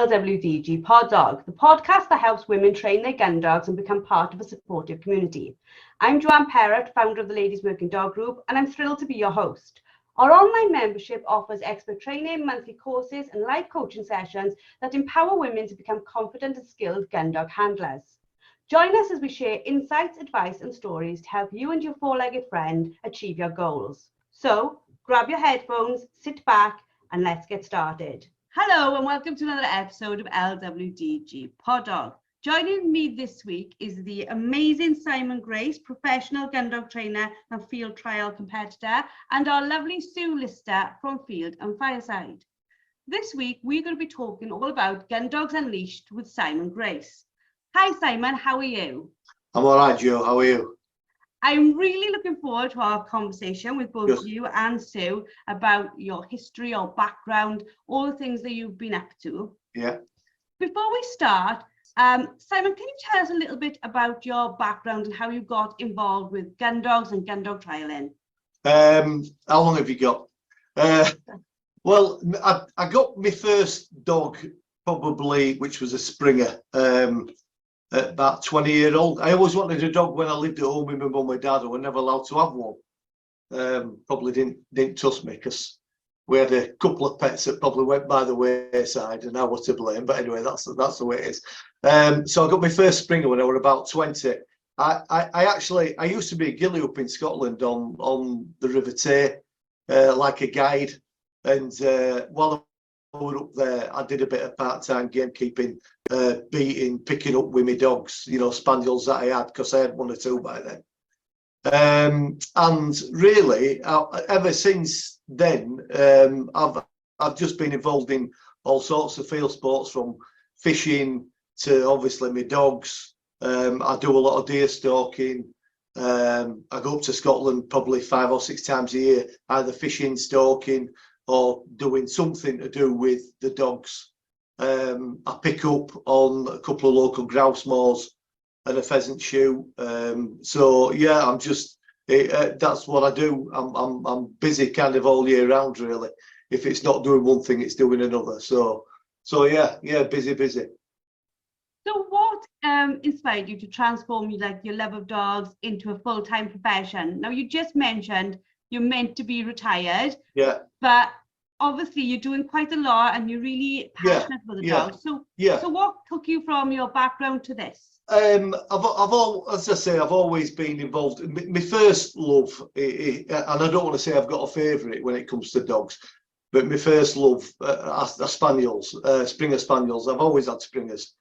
LWDG Pod Dog, the podcast that helps women train their gun dogs and become part of a supportive community. I'm Joanne Perrott, founder of the Ladies Working Dog Group, and I'm thrilled to be your host. Our online membership offers expert training, monthly courses, and live coaching sessions that empower women to become confident and skilled gun dog handlers. Join us as we share insights, advice, and stories to help you and your four-legged friend achieve your goals. So, grab your headphones, sit back, and let's get started. Hello and welcome to another episode of LWDG Pod Dog. Joining me this week is the amazing Simon Grace, professional gun dog trainer and field trial competitor, and our lovely Sue Lister from Field and Fireside. This week we're going to be talking all about Gun Dogs Unleashed with Simon Grace. Hi Simon, how are you? I'm all right, Joe. How are you? I'm really looking forward to our conversation with both you and Sue about your history, your background, all the things that you've been up to. Yeah. Before we start, Simon, can you tell us a little bit about your background and how you got involved with gun dogs and gun dog trialing? How long have you got? Well, I got my first dog probably, which was a Springer. At about 20-year-old. I always wanted a dog when I lived at home with my mum and dad. I was never allowed to have one. Probably didn't trust me because we had a couple of pets that probably went by the wayside and I was to blame. But anyway, that's the way it is. So I got my first Springer when I was about 20. I used to be a gilly up in Scotland on the River Tay, like a guide. And while I was up there, I did a bit of part-time gamekeeping, beating, picking up with my dogs, spaniels that I had, because I had one or two by then. And really, ever since then, I've just been involved in all sorts of field sports, from fishing to obviously my dogs. I do a lot of deer stalking. I go up to Scotland probably 5 or 6 times a year, either fishing, stalking, or doing something to do with the dogs. I pick up on a couple of local grouse moors and a pheasant shoot. So yeah, I'm just that's what I do. I'm busy kind of all year round, really. If it's not doing one thing, it's doing another. So yeah, busy. So what inspired you to transform your love of dogs into a full-time profession? Now, you just mentioned you're meant to be retired. Yeah. But obviously you're doing quite a lot and you're really passionate about the dogs. So what took you from your background to this? As I say, I've always been involved. My first love, and I don't want to say I've got a favourite when it comes to dogs, but my first love are spaniels, Springer Spaniels. I've always had Springers.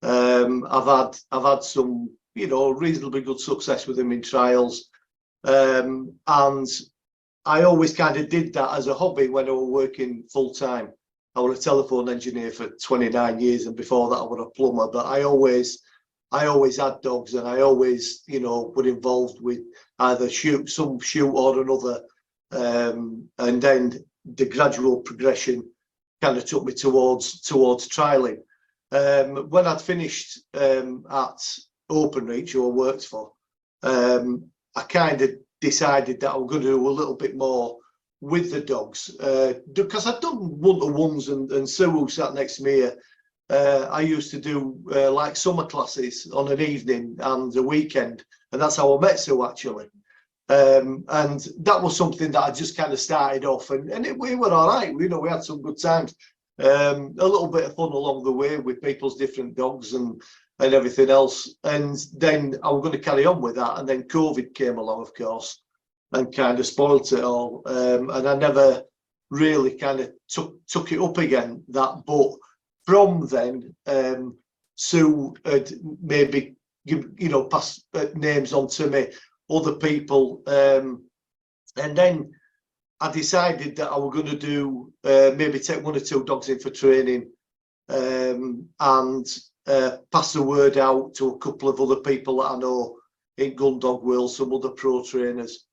I've had some, reasonably good success with them in trials, and I always kind of did that as a hobby when I was working full time. I was a telephone engineer for 29 years, and before that I was a plumber. But I always had dogs, and I always, were involved with either some shoot or another. And then the gradual progression kind of took me towards trialing. When I'd finished at Openreach, who I worked for, I kind of decided that I was going to do a little bit more with the dogs, because I'd done one-to-ones, and Sue, who sat next to me here, I used to do like summer classes on an evening and a weekend, and that's how I met Sue, actually. And that was something that I just kind of started off, and we were all right. We had some good times, a little bit of fun along the way with people's different dogs and everything else. And then I was going to carry on with that, and then COVID came along, of course, and kind of spoilt it all. And I never really kind of took it up again, that. But from then, Sue had maybe passed names on to me, other people, and then I decided that I was going to do maybe take 1 or 2 dogs in for training, and pass the word out to a couple of other people that I know in Gundog world, some other pro trainers,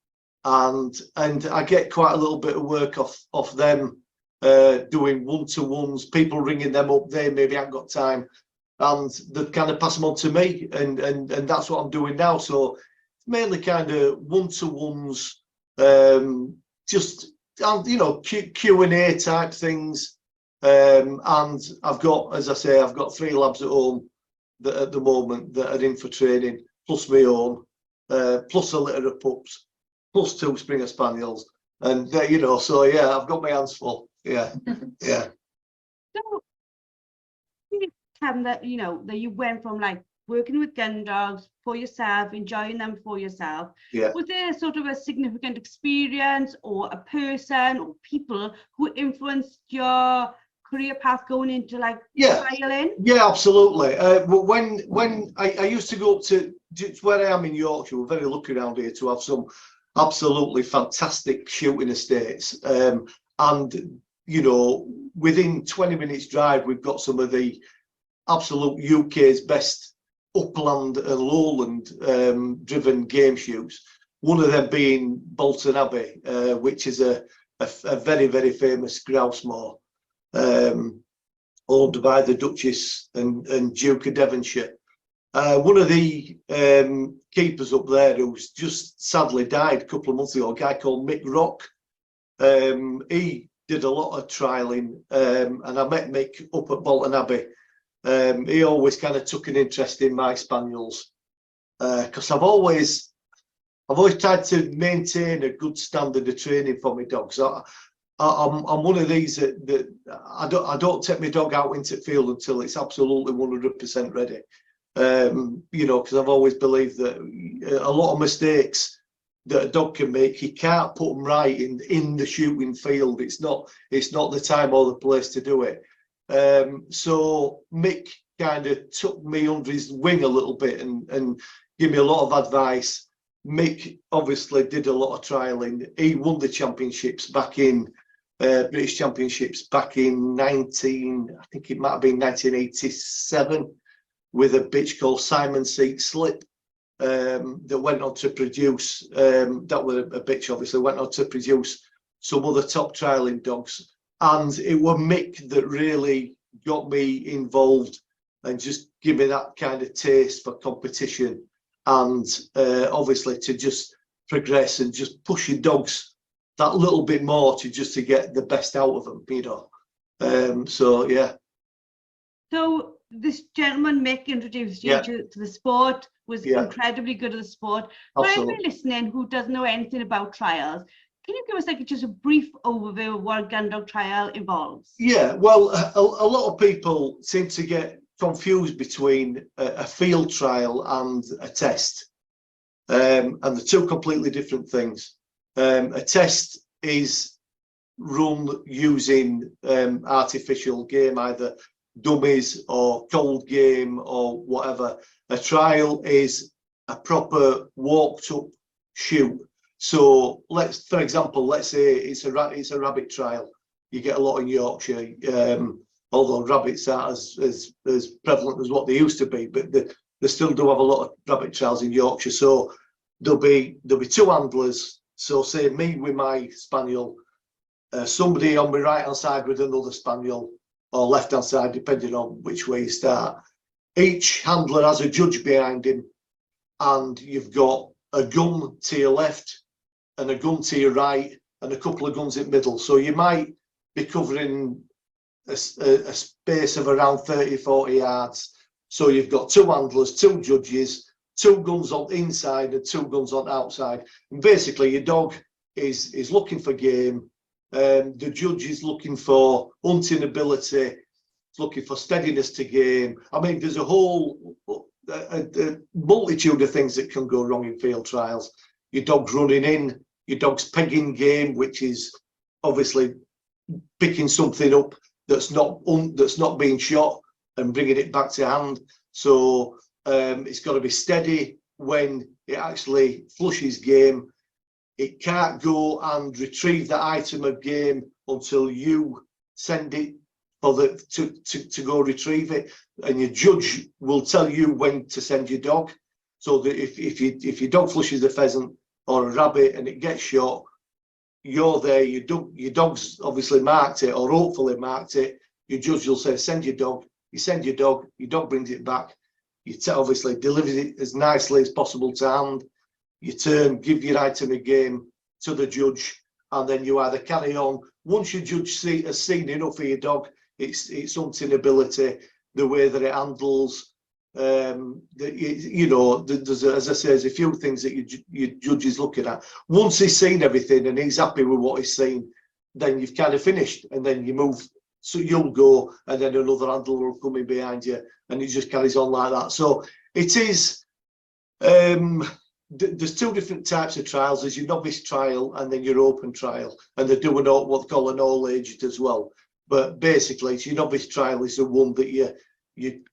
and I get quite a little bit of work off them, doing one-to-ones, people ringing them up, they maybe haven't got time, and they kind of pass them on to me, and that's what I'm doing now. So mainly kind of one-to-ones, just Q&A type things, And I've got, as I say, I've got 3 labs at home that at the moment that are in for training, plus my own, plus a litter of pups, plus 2 Springer Spaniels. And, you know, so yeah, I've got my hands full. Yeah, yeah. So, that you know that you went from like working with gun dogs for yourself, enjoying them for yourself. Yeah. Was there sort of a significant experience or a person or people who influenced your career path going into like trialing? Yeah, absolutely. But when I used to go up to where I am in Yorkshire, we're very lucky around here to have some absolutely fantastic shooting estates. And you know, within 20 minutes drive, we've got some of the absolute UK's best upland and lowland driven game shoots. One of them being Bolton Abbey, which is a very, very famous grouse moor, owned by the Duchess and Duke of Devonshire. One of the keepers up there, who's just sadly died a couple of months ago, a guy called Mick Rock, he did a lot of trialling, and I met Mick up at Bolton Abbey. He always kind of took an interest in my spaniels, because I've always tried to maintain a good standard of training for my dogs. I'm one of these that I don't take my dog out into the field until it's absolutely 100% ready. You know, because I've always believed that a lot of mistakes that a dog can make, he can't put them right in the shooting field. It's not the time or the place to do it. So Mick kind of took me under his wing a little bit and gave me a lot of advice. Mick obviously did a lot of trialing. He won the championships back in British Championships back in I think it might have been 1987, with a bitch called Simon Seat Slip, that went on to produce, that was a bitch obviously, went on to produce some other top trialing dogs. And it was Mick that really got me involved and just give me that kind of taste for competition, and obviously to just progress and just push your dogs that little bit more to get the best out of them, you know. So yeah. So this gentleman Mick introduced you to the sport, was incredibly good at the sport. For anybody listening who doesn't know anything about trials, can you give us like just a brief overview of what a gun dog trial involves? Yeah, well, a lot of people seem to get confused between a field trial and a test, and the 2 completely different things. A test is run using artificial game, either dummies or cold game or whatever. A trial is a proper walked up shoot. So for example, let's say it's a rabbit trial. You get a lot in Yorkshire, although rabbits aren't as prevalent as what they used to be, but they still do have a lot of rabbit trials in Yorkshire. So there'll be 2 handlers. So say me with my spaniel, somebody on my right hand side with another spaniel, or left hand side, depending on which way you start. Each handler has a judge behind him, and you've got a gun to your left and a gun to your right and a couple of guns in the middle. So you might be covering a space of around 30-40 yards. So you've got 2 handlers, 2 judges, 2 guns on inside and 2 guns on outside. And basically your dog is looking for game. The judge is looking for hunting ability, looking for steadiness to game. I mean, there's a whole a multitude of things that can go wrong in field trials. Your dog's running in, your dog's pegging game, which is obviously picking something up that's not being shot and bringing it back to hand. So it's got to be steady when it actually flushes game. It can't go and retrieve the item of game until you send it to go retrieve it, and your judge will tell you when to send your dog. So that if your dog flushes a pheasant or a rabbit and it gets shot, you're there. Your dog's obviously marked it, or hopefully marked it. Your judge will say, send your dog. You send your dog brings it back. You obviously delivers it as nicely as possible to hand. You turn, give your item of game to the judge, and then you either carry on. Once your judge has seen enough of your dog, its hunting ability, the way that it handles. There's as I say, there's a few things that your judge is looking at. Once he's seen everything and he's happy with what he's seen, then you've kind of finished, and then you move. So you'll go, and then another handler will come in behind you, and it just carries on like that. So it is. There's two different types of trials. There's your novice trial and then your open trial, and they're doing what they call an all-aged as well. But basically, it's your novice trial is the one that you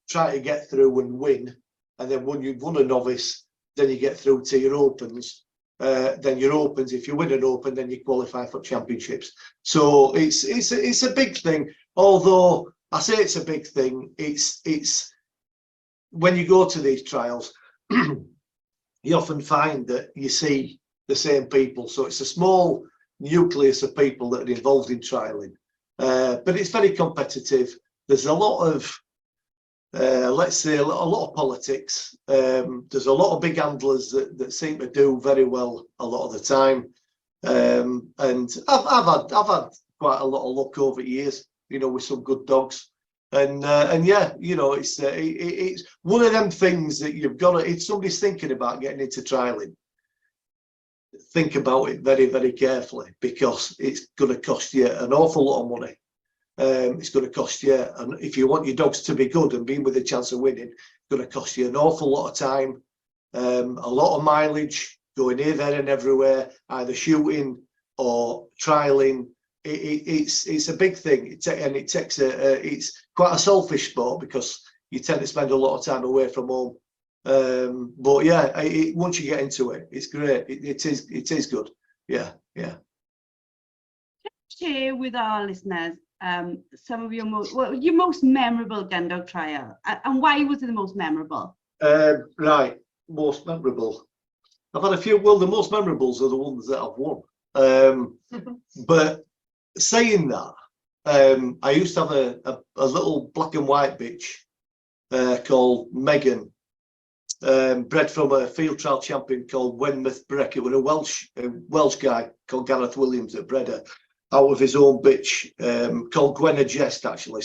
try to get through and win, and then when you've won a novice, then you get through to your opens. Then your opens, if you win an open, then you qualify for championships. So it's a big thing. Although I say it's a big thing, it's when you go to these trials, you often find that you see the same people. So it's a small nucleus of people that are involved in trialing, but it's very competitive. There's a lot of let's say a lot of politics. There's a lot of big handlers that seem to do very well a lot of the time, and I've had quite a lot of luck over the years, with some good dogs, and yeah, it's one of them things that you've got to. If somebody's thinking about getting into trialing, think about it very, very carefully, because it's going to cost you an awful lot of money. It's going to cost you, and if you want your dogs to be good and be with a chance of winning, it's going to cost you an awful lot of time, a lot of mileage, going here, there, and everywhere, either shooting or trialing. It's a big thing, and it takes it's quite a selfish sport, because you tend to spend a lot of time away from home. But yeah, once you get into it, it's great. It is good. Yeah. Share with our listeners some of your most memorable Gundog trial, and why was it the most memorable? Right, most memorable. I've had a few. Well, the most memorables are the ones that I've won. But saying that, I used to have a little black and white bitch called Megan, bred from a field trial champion called Wenmouth Breck. It was a Welsh guy called Gareth Williams that bred her out of his own bitch, called Gwenna Jest, actually,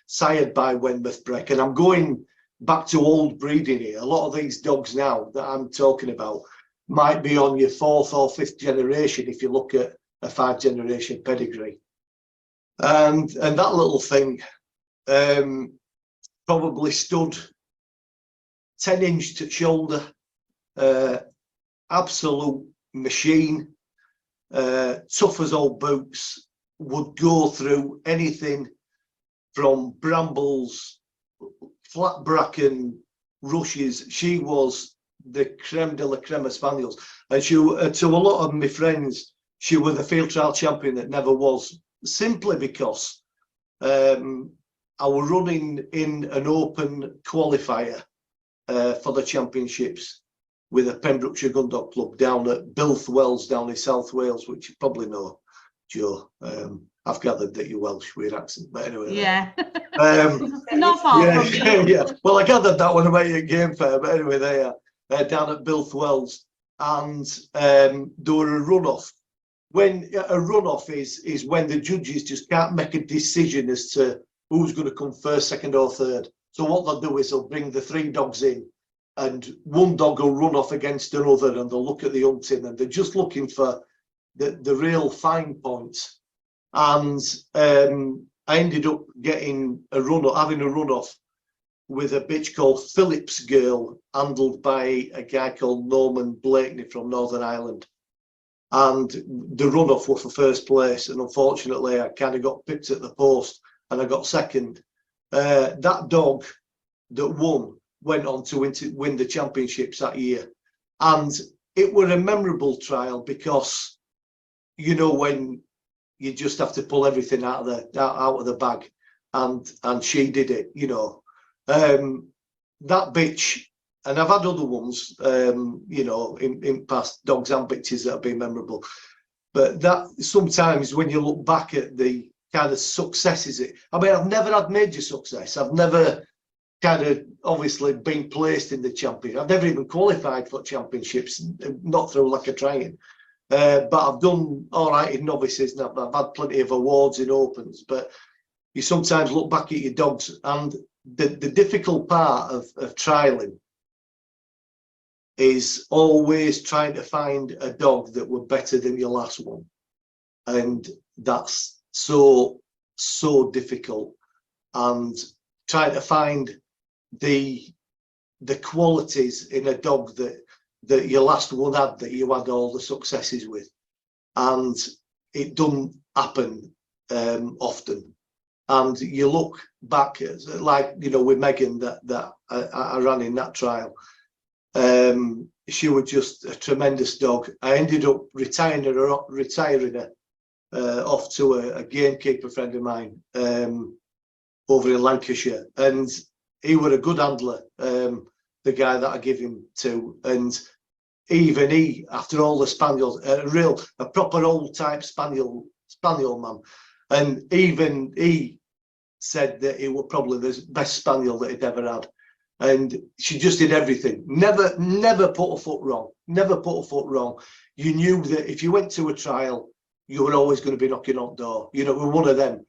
sired by Wenmouth Breck. And I'm going back to old breeding here. A lot of these dogs now that I'm talking about might be on your 4th or 5th generation if you look at a 5-generation pedigree. And that little thing probably stood 10 inch to shoulder, absolute machine, tough as old boots, would go through anything from brambles, flat bracken, rushes. She was the creme de la creme of spaniels, and she, to a lot of my friends, she was the field trial champion that never was, simply because I was running in an open qualifier for the championships with a Pembrokeshire Gundog Club down at Bilthwells down in South Wales, which you probably know, Joe. I've gathered that you're Welsh with your accent, but anyway. Yeah. Not far from me. Yeah. Well, I gathered that when I met you at Game Fair, but anyway, they are down at Bilthwells, and there were a runoff. When a runoff is when the judges just can't make a decision as to who's going to come first, second, or third. So what they'll do is they'll bring the 3 dogs in, and one dog will run off against another, and they'll look at the hunting, and they're just looking for the real fine points. And I ended up having a runoff with a bitch called Phillips Girl, handled by a guy called Norman Blakeney from Northern Ireland. And the runoff was for first place, and unfortunately I kind of got picked at the post and I got second. That dog that won went on to win the championships that year, and it was a memorable trial because, when you just have to pull everything out of the bag, and she did it. That bitch, and I've had other ones, in past dogs and bitches that have been memorable, but that sometimes when you look back at the kind of successes, I've never had major success. I've never kind of obviously been placed in the champion. I've never even qualified for championships, not through lack of trying. But I've done all right in novices, and I've had plenty of awards in opens. But you sometimes look back at your dogs, and the difficult part of trialing is always trying to find a dog that were better than your last one. And that's so difficult. And trying to find the qualities in a dog that your last one had, that you had all the successes with. And it doesn't happen often. And you look back at, like, you know, with Megan that I ran in that trial. She was just a tremendous dog. I ended up retiring her off to a gamekeeper friend of mine over in Lancashire, and he was a good handler, the guy that I give him to. And even he, after all the spaniels, a proper old type spaniel man, and even he said that he was probably the best spaniel that he'd ever had. And she just did everything. Never put a foot wrong. Never put a foot wrong. You knew that if you went to a trial, you were always going to be knocking on the door. You know, we're one of them.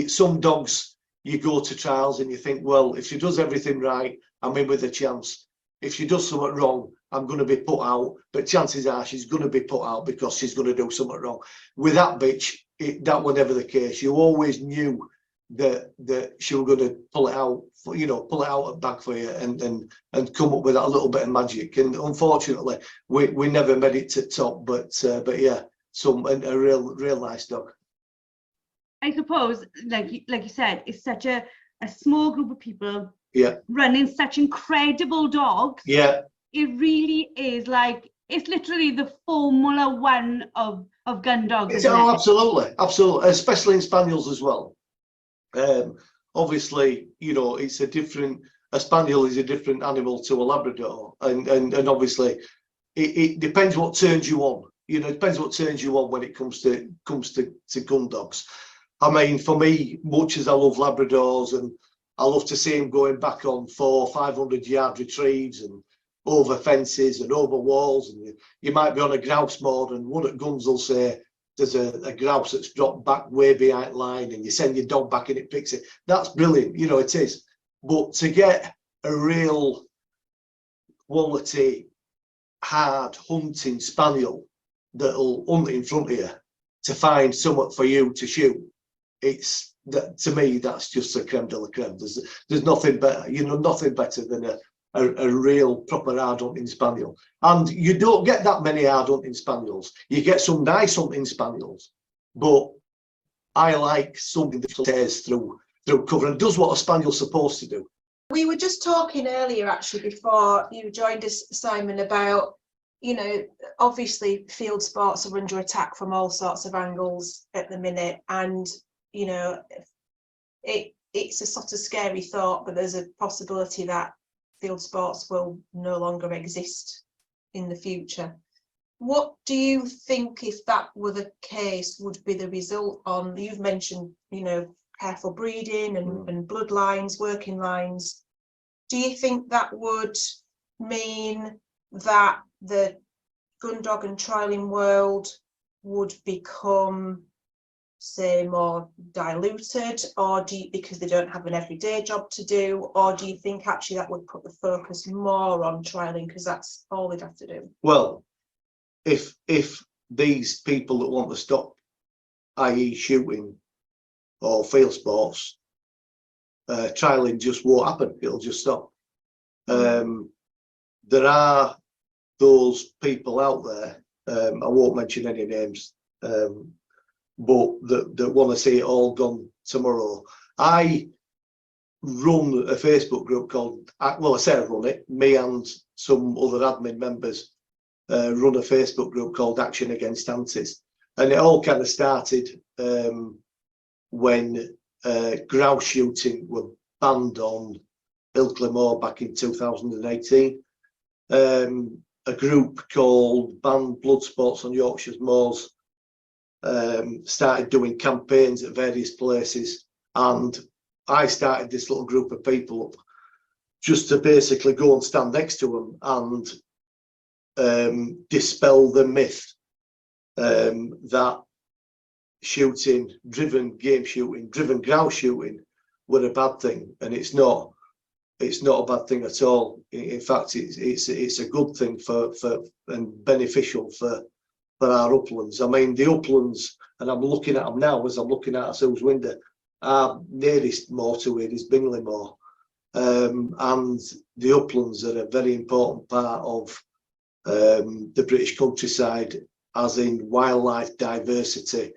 Some dogs, you go to trials and you think, well, if she does everything right, I'm in with a chance. If she does something wrong, I'm going to be put out. But chances are she's going to be put out because she's going to do something wrong. With that bitch, that was never the case. You always knew that she was going to pull it out, pull it out of the bag for you and come up with that little bit of magic. And unfortunately, we never made it to top. But yeah, a real nice dog. I suppose, like you said, it's such a small group of people. Yeah. Running such incredible dogs. Yeah. It really is it's literally the Formula One of gun dogs. Absolutely, especially in spaniels as well. Obviously, a spaniel is a different animal to a Labrador, and obviously it depends what turns you on. It depends what turns you on when it comes to gun dogs. I mean, for me, much as I love Labradors and I love to see them going back on 400-500 yard retrieves and over fences and over walls, and you might be on a grouse moor and one at guns will say there's a grouse that's dropped back way behind line, and you send your dog back and it picks it. That's brilliant, it is. But to get a real quality, hard hunting spaniel that'll hunt in front of you, to find something for you to shoot, to me, that's just a creme de la creme. There's nothing better, nothing better than a real proper hard hunting spaniel. And you don't get that many hard hunting spaniels. You get some nice hunting spaniels, but I like something that tears through cover and does what a spaniel's supposed to do. We were just talking earlier, actually, before you joined us, Simon, about, obviously field sports are under attack from all sorts of angles at the minute, and it's a sort of scary thought, but there's a possibility that field sports will no longer exist in the future. What do you think, if that were the case, would be the result on, you've mentioned, careful breeding and bloodlines, working lines. Do you think that would mean that the gun dog and trialing world would become, say, more diluted, or because they don't have an everyday job to do, or do you think actually that would put the focus more on trialing because that's all they'd have to do? Well, if these people that want to stop, i.e. shooting or field sports, trialing just won't happen. It'll just stop. There are those people out there, I won't mention any names, but that want to see it all gone tomorrow. I run a Facebook group called, well, I say I run it, me and some other admin members run a Facebook group called Action Against Antis. And it all kind of started when grouse shooting were banned on Ilkley Moor back in 2018. A group called Ban Blood Sports on Yorkshire's Moors started doing campaigns at various places, and I started this little group of people up just to basically go and stand next to them and dispel the myth that shooting, driven game shooting, driven grouse shooting were a bad thing, and it's not. It's not a bad thing at all. In fact, it's a good thing for and beneficial for our uplands. I mean, the uplands, and I'm looking at them now as I'm looking out of Sue's window. Our nearest motorway is Bingley Moor, and the uplands are a very important part of the British countryside, as in wildlife diversity,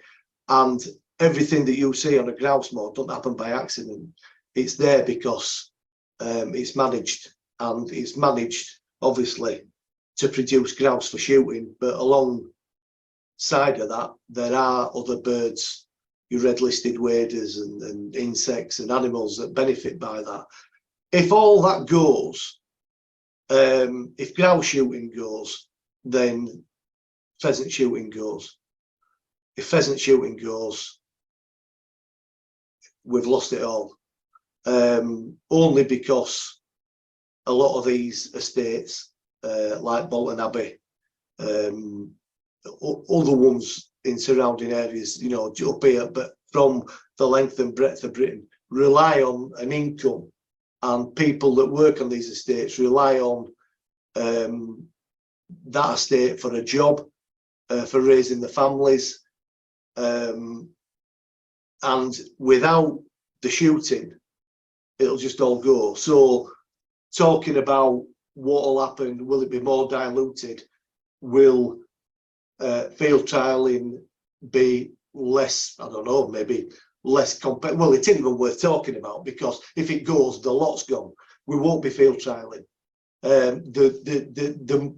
and everything that you see on a grouse moor don't happen by accident. It's there because it's managed, and it's managed obviously to produce grouse for shooting, but alongside of that there are other birds, your red listed waders and insects and animals that benefit by that. If all that goes, if grouse shooting goes, then pheasant shooting goes. If pheasant shooting goes, we've lost it all. Only because a lot of these estates, like Bolton Abbey, other ones in surrounding areas, you know, up here, but from the length and breadth of Britain, rely on an income, and people that work on these estates rely on that estate for a job, for raising the families, and without the shooting, it'll just all go. So talking about what will happen, will it be more diluted? Will field trialling be less, I don't know, maybe less competitive? Well, it isn't even worth talking about, because if it goes, the lot's gone. We won't be field trialling. The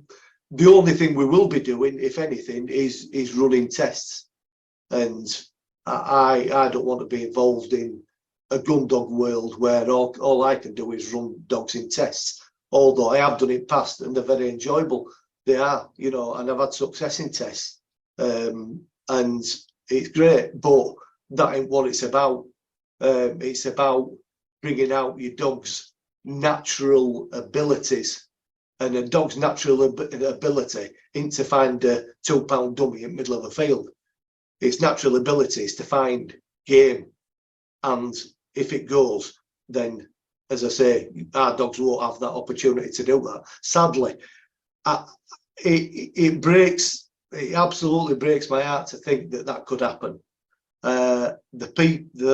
only thing we will be doing, if anything, is running tests. And I don't want to be involved in a Gundog world where all I can do is run dogs in tests, although I have done it past and they're very enjoyable. They are, you know, and I've had success in tests, and it's great, but that ain't what it's about. It's about bringing out your dog's natural abilities, and a dog's natural ability ain't to find a £2 dummy in the middle of a field. Its natural ability is to find game, and if it goes, then, as I say, our dogs won't have that opportunity to do that. Sadly, it absolutely breaks my heart to think that could happen. There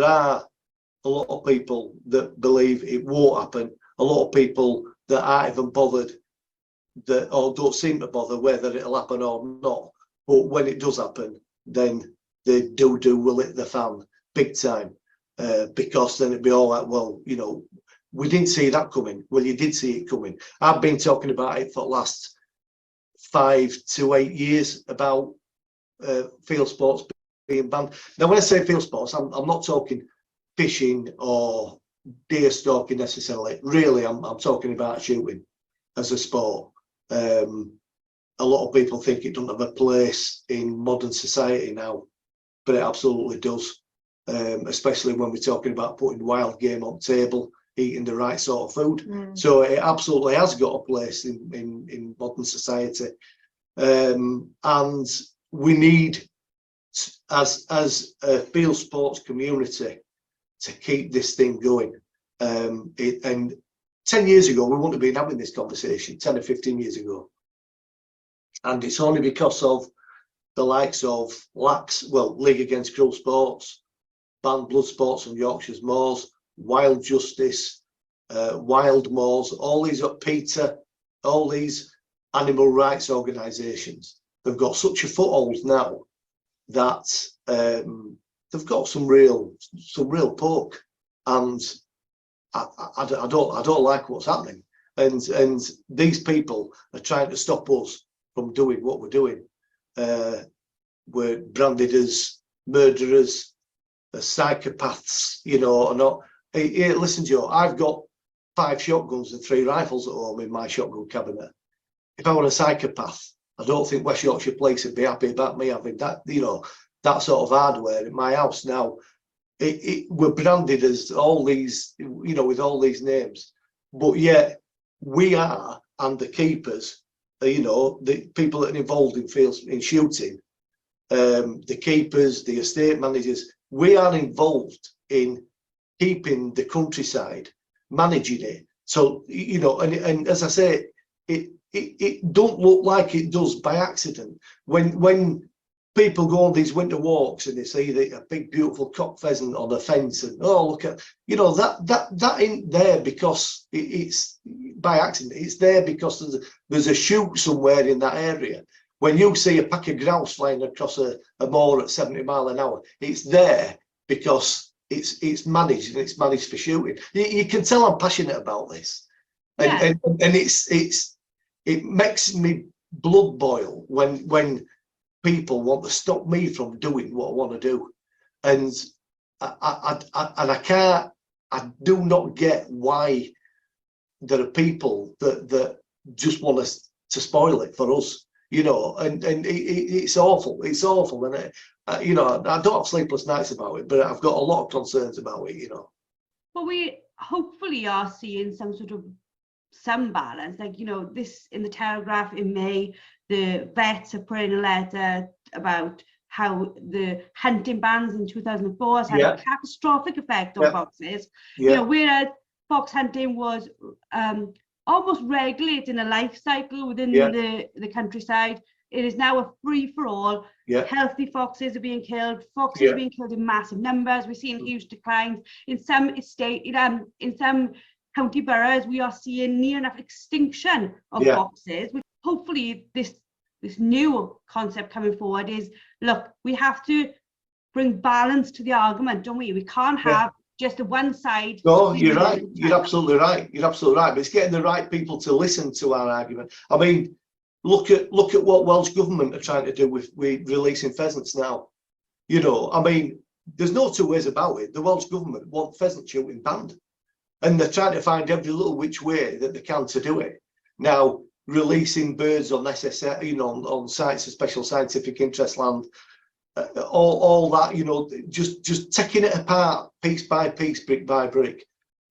are a lot of people that believe it won't happen, a lot of people that aren't even bothered, or don't seem to bother whether it'll happen or not. But when it does happen, then the doo-doo will hit the fan big time, because then it'd be all like, well, you know, we didn't see that coming. Well, you did see it coming. I've been talking about it for the last 5 to 8 years about field sports being banned. Now, when I say field sports, I'm not talking fishing or deer stalking necessarily. Really, I'm talking about shooting as a sport. A lot of people think it doesn't have a place in modern society now, but it absolutely does, especially when we're talking about putting wild game on table, eating the right sort of food. So it absolutely has got a place in modern society, and we need, as a field sports community, to keep this thing going. And 10 years ago, we wouldn't have been having this conversation, 10 or 15 years ago. And it's only because of the likes of LACS, well, League Against Cruel Sports, banned blood sports on Yorkshire's moors, Wild Justice, Wild Moors, all these up PETA, all these animal rights organisations, they've got such a foothold now that they've got some real poke, and I don't like what's happening, and these people are trying to stop us from doing what we're doing. We're branded as murderers, as psychopaths, you know. Or not. Hey, listen, Joe, I've got 5 shotguns and 3 rifles at home in my shotgun cabinet. If I were a psychopath, I don't think West Yorkshire Police would be happy about me having that, you know, that sort of hardware in my house. Now, we're branded as all these, you know, with all these names, but yet we are, and the keepers, you know, the people that are involved in fields, in shooting, the keepers, the estate managers. We are involved in keeping the countryside, managing it. So, you know, and as I say, it don't look like it does by accident. When people go on these winter walks and they see a big beautiful cock pheasant on a fence, and oh, look at, you know, that ain't there because it's by accident. It's there because there's a shoot somewhere in that area. When you see a pack of grouse flying across a moor at 70 miles an hour, it's there because it's managed, and it's managed for shooting. You can tell I'm passionate about this, and it makes me blood boil when people want to stop me from doing what I want to do, and I do not get why there are people that just want us to spoil it for us, you know, and it's awful, and you know, I don't have sleepless nights about it, but I've got a lot of concerns about it, you know. Well, we hopefully are seeing some balance, like, you know, this in the Telegraph in May, the vets have put in a letter about how the hunting bans in 2004 has had a catastrophic effect on foxes. You know, whereas fox hunting was almost regulating a life cycle within the countryside, it is now a free-for-all. Healthy foxes are being killed. Foxes are being killed in massive numbers. We're seeing huge declines in some in some county boroughs. We are seeing near enough extinction of foxes. Hopefully, this new concept coming forward is, look, we have to bring balance to the argument, don't we? We can't have just a one side. No, you're right. You're absolutely right. You're absolutely right. But it's getting the right people to listen to our argument. I mean, look at what Welsh government are trying to do with releasing pheasants now. You know, I mean, there's no two ways about it. The Welsh government want pheasant shooting banned, and they're trying to find every little which way that they can to do it. Now, releasing birds on SSL, you know, on sites of special scientific interest land, all that, you know, just taking it apart piece by piece, brick by brick.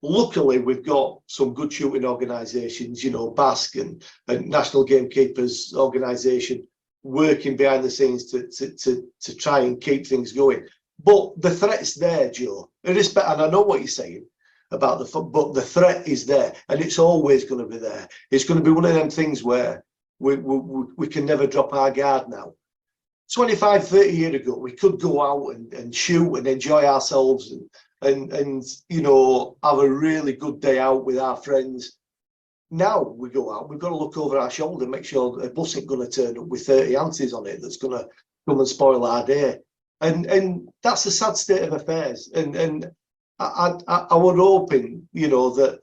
Luckily, we've got some good shooting organisations, you know, Basque and National Gamekeepers organisation working behind the scenes to try and keep things going. But the threat's there, Joe. And I know what you're saying about but the threat is there, and it's always going to be there. It's going to be one of them things where we can never drop our guard now. 25, 30 years ago, we could go out and shoot and enjoy ourselves and you know, have a really good day out with our friends. Now we go out, we've got to look over our shoulder, make sure a bus ain't going to turn up with 30 antis on it that's going to come and spoil our day. And that's a sad state of affairs. And I was hoping, you know, that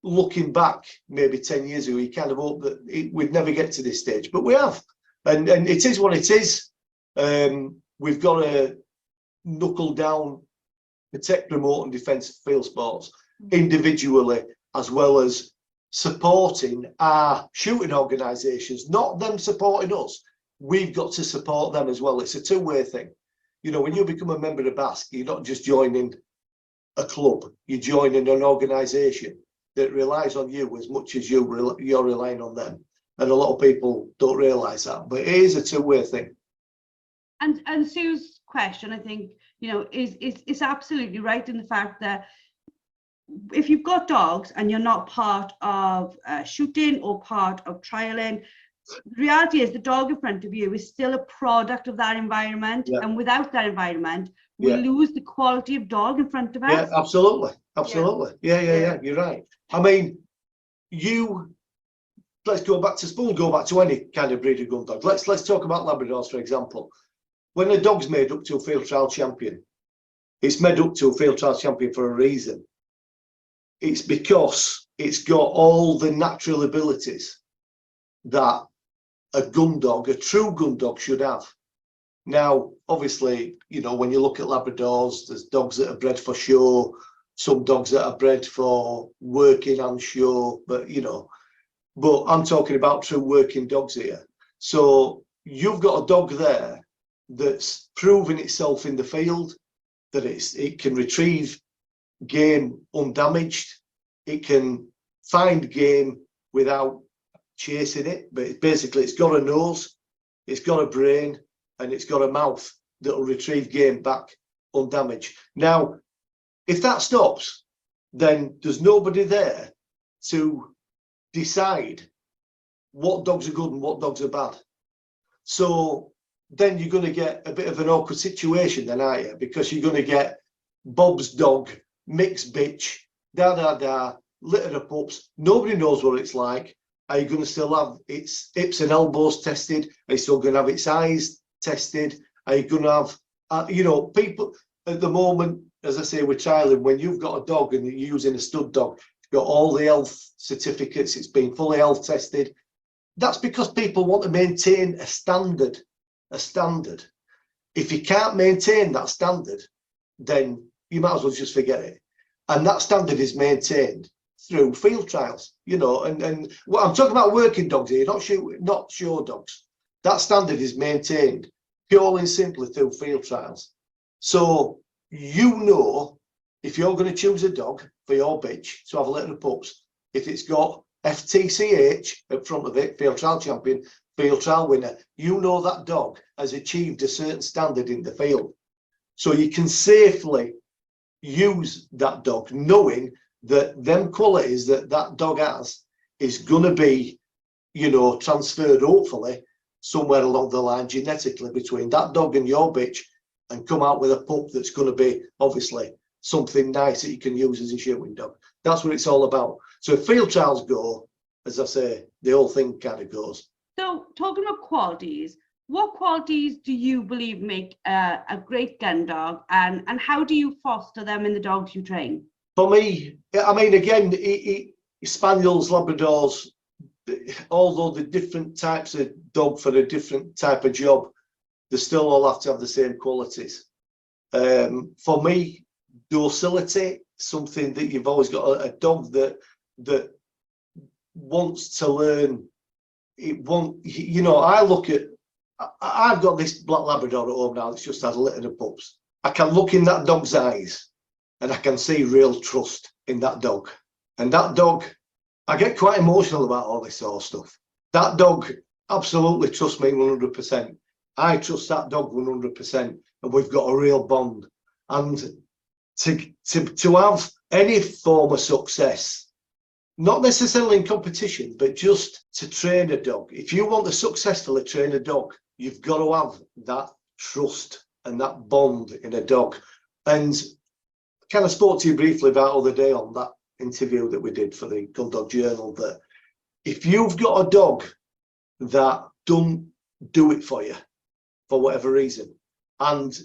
looking back maybe 10 years ago, you kind of hope that we'd never get to this stage, but we have. And it is what it is. We've got to knuckle down, protect, promote and defence field sports individually, as well as supporting our shooting organisations, not them supporting us. We've got to support them as well. It's a two-way thing. You know, when you become a member of Basque, you're not just joining a club, you're joining an organisation that relies on you as much as you're relying on them. And a lot of people don't realise that, but it is a two-way thing. And Sue's question, I think, you know, is absolutely right in the fact that if you've got dogs and you're not part of shooting or part of trialing, the reality is the dog in front of you is still a product of that environment, and without that environment, we lose the quality of dog in front of us. Yeah, absolutely. Yeah. You're right. I mean, let's go back to any kind of breed of gun dog. Let's talk about Labradors, for example. When a dog's made up to a field trial champion, it's made up to a field trial champion for a reason. It's because it's got all the natural abilities that a true gun dog should have. Now, obviously, you know, when you look at Labradors, there's dogs that are bred for show, some dogs that are bred for working and show, but I'm talking about true working dogs here. So you've got a dog there that's proven itself in the field, that it can retrieve game undamaged, it can find game without chasing it, but basically it's got a nose, it's got a brain, and it's got a mouth that'll retrieve game back undamaged. Now, if that stops, then there's nobody there to decide what dogs are good and what dogs are bad. So then you're going to get a bit of an awkward situation then, aren't you? Because you're going to get Bob's dog, mixed bitch, litter of pups. Nobody knows what it's like. Are you going to still have its hips and elbows tested? Are you still going to have its eyes tested? Are you going to have, people at the moment, as I say, we're trialing, when you've got a dog and you're using a stud dog, it's got all the health certificates, it's been fully health tested. That's because people want to maintain a standard. If you can't maintain that standard, then you might as well just forget it. And that standard is maintained through field trials, and well, I'm talking about working dogs here, not show dogs. That standard is maintained purely and simply through field trials. So if you're going to choose a dog for your bitch to have a litter of pups, if it's got FTCH at front of it, field trial champion, field trial winner, that dog has achieved a certain standard in the field. So you can safely use that dog knowing that them qualities that dog has is going to be, transferred hopefully somewhere along the line genetically between that dog and your bitch, and come out with a pup that's going to be obviously something nice that you can use as a shooting dog. That's what it's all about. So if field trials go, as I say, the whole thing kind of goes. So talking about qualities, what qualities do you believe make a great gun dog, and how do you foster them in the dogs you train? For me, I mean, again, Spaniels, Labradors, although the different types of dog for a different type of job, they still all have to have the same qualities. For me, docility, something that you've always got, a dog that wants to learn. I've got this black Labrador at home now that's just had a litter of pups. I can look in that dog's eyes and I can see real trust in that dog. And that dog, I get quite emotional about all this sort of stuff. That dog absolutely trusts me 100%. I trust that dog 100%, and we've got a real bond. And to have any form of success, not necessarily in competition, but just to train a dog. If you want to successfully train a dog, you've got to have that trust and that bond in a dog. And I kind of spoke to you briefly about the other day on that interview that we did for the Gundog Journal, that if you've got a dog that don't do it for you for whatever reason, and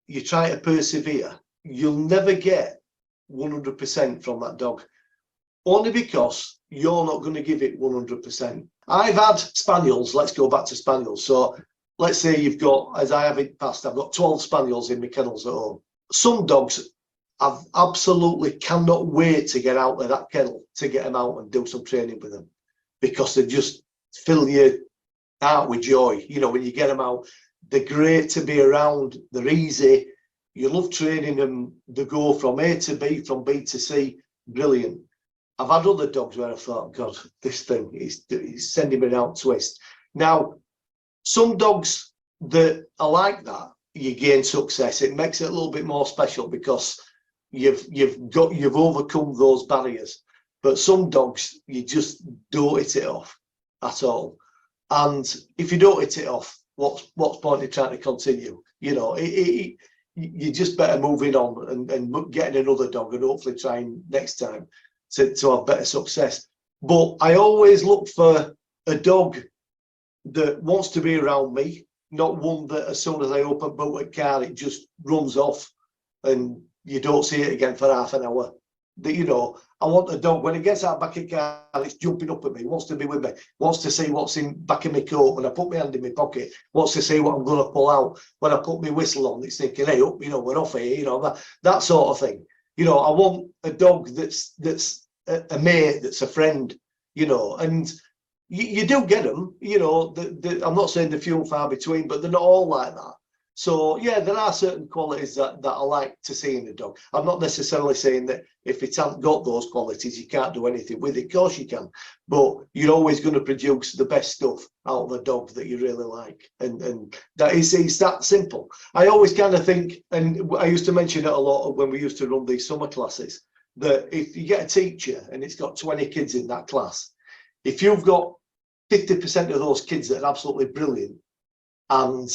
you try to persevere, you'll never get 100% from that dog, only because you're not going to give it 100%. I've had Spaniels, let's go back to Spaniels. So let's say you've got, as I have in the past, I've got 12 Spaniels in my kennels at home. Some dogs I absolutely cannot wait to get out of that kennel, to get them out and do some training with them, because they just fill you out with joy. When you get them out, they're great to be around, they're easy, you love training them, they go from A to B, from B to C, brilliant. I've had other dogs where I thought, God, this thing is sending me an out twist. Now, some dogs that are like that, you gain success. It makes it a little bit more special because you've overcome those barriers. But some dogs, you just don't hit it off at all. And if you don't hit it off, what's point in trying to continue? You just better moving on and getting another dog, and hopefully trying next time to have better success. But I always look for a dog that wants to be around me, not one that as soon as I open boot a car, it just runs off and you don't see it again for half an hour. I want a dog, when it gets out back of the car, it's jumping up at me, wants to be with me, wants to see what's in back of my coat when I put my hand in my pocket, wants to see what I'm going to pull out when I put my whistle on. It's thinking, hey, up, we're off here, that sort of thing. I want a dog that's a mate, that's a friend, and you do get them, I'm not saying they're few and far between, but they're not all like that. So yeah, there are certain qualities that I like to see in a dog. I'm not necessarily saying that if it hasn't got those qualities, you can't do anything with it. Of course you can, but you're always going to produce the best stuff out of a dog that you really like, and that is, it's that simple. I always kind of think, and I used to mention it a lot when we used to run these summer classes, that if you get a teacher and it's got 20 kids in that class, if you've got 50% of those kids that are absolutely brilliant and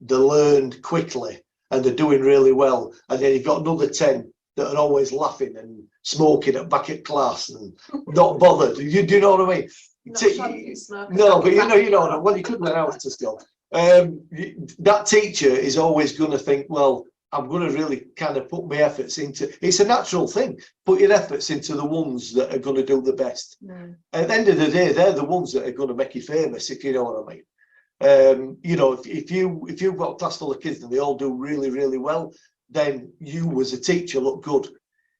they learned quickly and they're doing really well, and then you've got another 10 that are always laughing and smoking back at class and not bothered. Do you know what I mean? No, but you know, well, you could learn how to still. That teacher is always going to think, well, I'm going to really kind of put my efforts into. It's a natural thing. Put your efforts into the ones that are going to do the best. At the end of the day, they're the ones that are going to make you famous, if you know what I mean. You know, if you've got a class full of kids and they all do really, really well, then you as a teacher look good.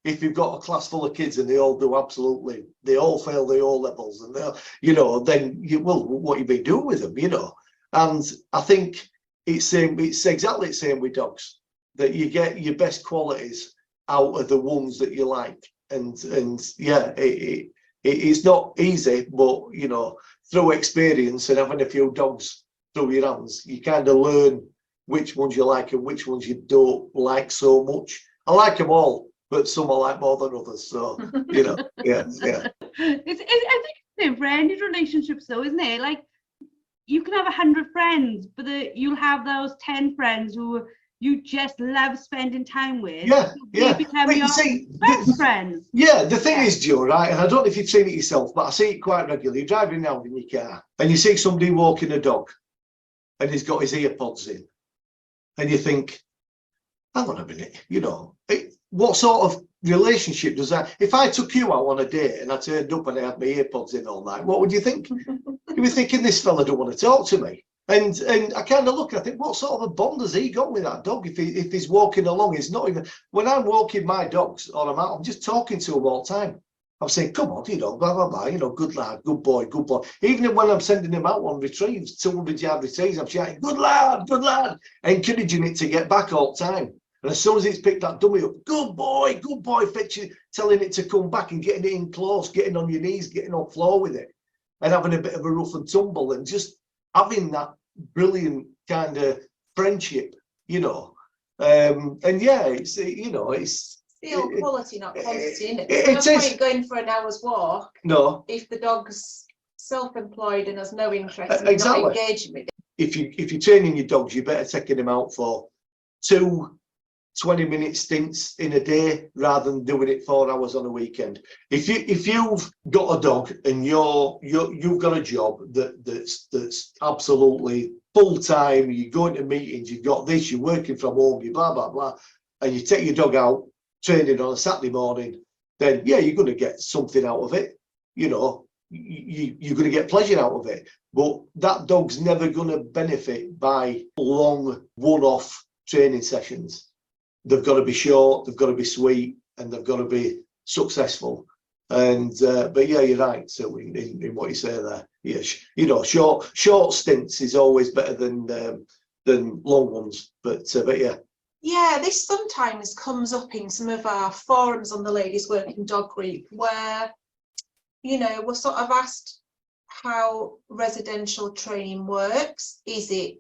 If you've got a class full of kids and they all do absolutely, they all fail the O levels, and they're, you know, then you, well, what you been doing with them, you know? And I think it's exactly the same with dogs, that you get your best qualities out of the ones that you like, and yeah, it's not easy, but you know, through experience and having a few dogs through your hands, you kind of learn which ones you like and which ones you don't like so much. I like them all, but some I like more than others. So, you know, yeah. I think it's for any relationships though, isn't it? Like, you can have 100 friends, but you'll have those 10 friends who you just love spending time with. Yeah. They become your best friends. Yeah, the thing is, Joe, right, and I don't know if you've seen it yourself, but I see it quite regularly. You're driving around in your car and you see somebody walking a dog and he's got his ear pods in, and you think, hang on a minute, you know, what sort of relationship does that? If I took you out on a date and I turned up and I had my ear pods in all night, what would you think? You'd be thinking, this fella don't want to talk to me. And I kind of look, I think, what sort of a bond has he got with that dog? If he's walking along, he's not even, when I'm walking my dogs or I'm out, I'm just talking to him all the time. I'm saying, come on, you know, blah, blah, blah, you know, good lad, good boy, good boy. Even when I'm sending him out on retrieves, 200-yard retrieves, I'm shouting, good lad, encouraging it to get back all the time. And as soon as it's picked that dummy up, good boy, fetching, telling it to come back and getting it in close, getting on your knees, getting on floor with it, and having a bit of a rough and tumble, and just having that brilliant kind of friendship, you know. And yeah, it's, you know, it's still quality, not quantity, isn't it? There's no point going for an hour's walk. No. If the dog's self-employed and has no interest and exactly. not engaging with it. If you're training your dogs, you better taking them out for 2 20-minute stints in a day rather than doing it 4 hours on a weekend. If you've got a dog and you've got a job that's absolutely full time, you're going to meetings, you've got this, you're working from home, you blah blah blah, and you take your dog out training on a Saturday morning, then yeah, you're going to get something out of it. You know, you're going to get pleasure out of it. But that dog's never going to benefit by long one-off training sessions. They've got to be short, they've got to be sweet, and they've got to be successful. And but yeah, you're right. So in what you say there, yeah, you know, short stints is always better than long ones. But yeah. Yeah, this sometimes comes up in some of our forums on the Ladies Working Dog Group, where, you know, we're sort of asked how residential training works. Is it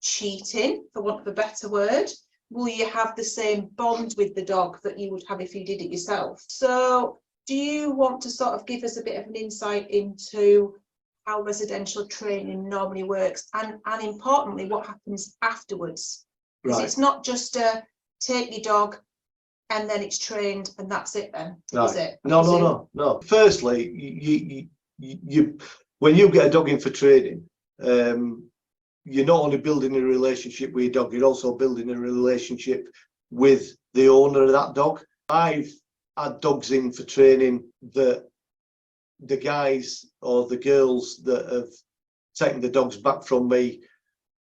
cheating, for want of a better word? Will you have the same bond with the dog that you would have if you did it yourself? So do you want to sort of give us a bit of an insight into how residential training normally works, and importantly, what happens afterwards? Because it's not just a take your dog and then it's trained and that's it then, is it? No. Firstly, you when you get a dog in for training, you're not only building a relationship with your dog, you're also building a relationship with the owner of that dog. I've had dogs in for training that the guys or the girls that have taken the dogs back from me,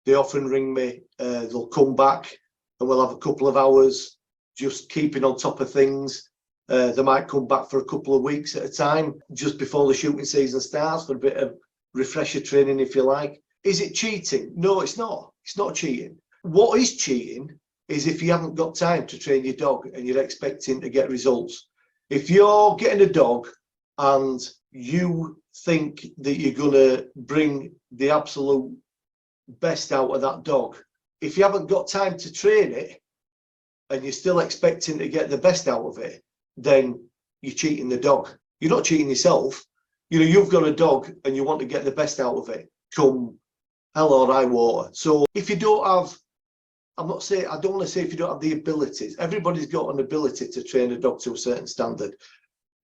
they often ring me, they'll come back and we'll have a couple of hours just keeping on top of things. They might come back for a couple of weeks at a time just before the shooting season starts for a bit of refresher training, if you like. Is it cheating? No, it's not. It's not cheating. what is cheating is if you haven't got time to train your dog and you're expecting to get results. If you're getting a dog and you think that you're going to bring the absolute best out of that dog, if you haven't got time to train it and you're still expecting to get the best out of it, then you're cheating the dog. You're not cheating yourself. You know, you've got a dog and you want to get the best out of it, come hell or high water. So if you don't have, I don't want to say if you don't have the abilities. Everybody's got an ability to train a dog to a certain standard,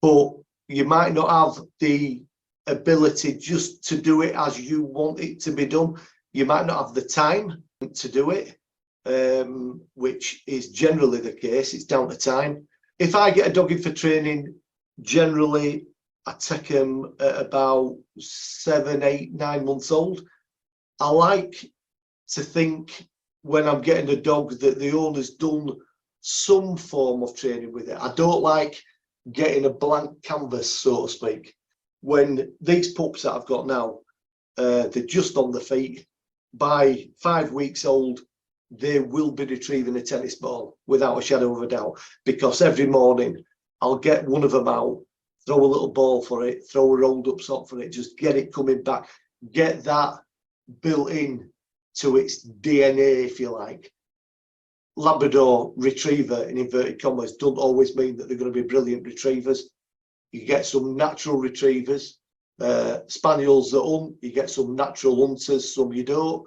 but you might not have the ability just to do it as you want it to be done. You might not have the time to do it, which is generally the case. It's down to time. If I get a dog in for training, generally I take him at about 7, 8, 9 months old. I like to think when I'm getting a dog that the owner's done some form of training with it. I don't like getting a blank canvas, so to speak. When these pups that I've got now, they're just on the feet. By 5 weeks old, they will be retrieving a tennis ball without a shadow of a doubt, because every morning I'll get one of them out, throw a little ball for it, throw a rolled up sock for it, just get it coming back, get that built in to its DNA, if you like. Labrador retriever, in inverted commas, don't always mean that they're going to be brilliant retrievers. You get some natural retrievers, spaniels that hunt, you get some natural hunters, some you don't.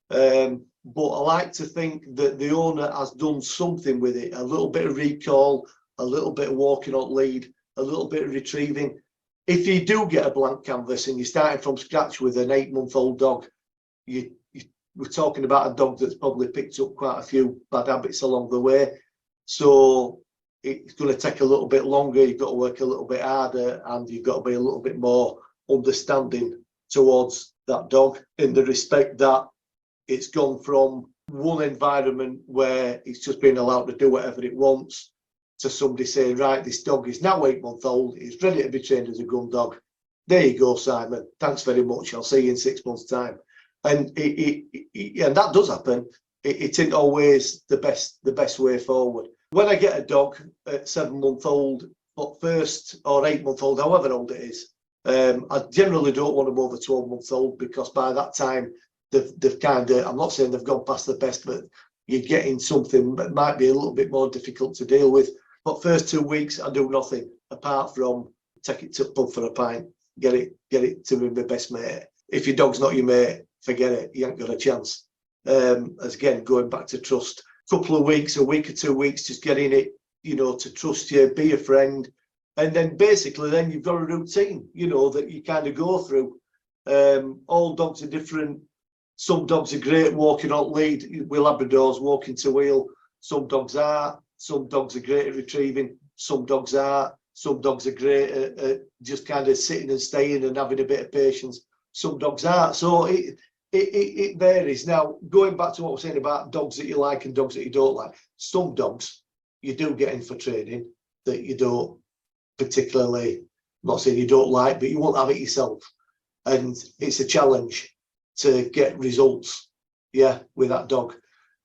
But I like to think that the owner has done something with it, a little bit of recall, a little bit of walking on lead, a little bit of retrieving. If you do get a blank canvas and you're starting from scratch with an 8-month-old dog, we're talking about a dog that's probably picked up quite a few bad habits along the way. So it's going to take a little bit longer. You've got to work a little bit harder, and you've got to be a little bit more understanding towards that dog, in the respect that it's gone from one environment where it's just been allowed to do whatever it wants to somebody saying, right, this dog is now 8 months old, it's ready to be trained as a gun dog. There you go, Simon. Thanks very much. I'll see you in 6 months' time. And and that does happen. It isn't always the best way forward. When I get a dog at 7 months old, but first, or 8 months old, however old it is, I generally don't want them over 12 months old, because by that time they've kind of, I'm not saying they've gone past the best, but you're getting something that might be a little bit more difficult to deal with. But first 2 weeks, I do nothing apart from take it to pub for a pint, get it to be my best mate. If your dog's not your mate, forget it. You ain't got a chance. As again, going back to trust, couple of weeks, a week or 2 weeks, just getting it, to trust you, be a friend, and then basically then you've got a routine, that you kind of go through. All dogs are different. Some dogs are great walking on lead with Labradors, walking to wheel. Some dogs are. Some dogs are great at retrieving. Some dogs are. Some dogs are great at just kind of sitting and staying and having a bit of patience. Some dogs are. So it varies. Now, going back to what I was saying about dogs that you like and dogs that you don't like, some dogs you do get in for training that you don't particularly, I'm not saying you don't like, but you won't have it yourself. And it's a challenge to get results, with that dog.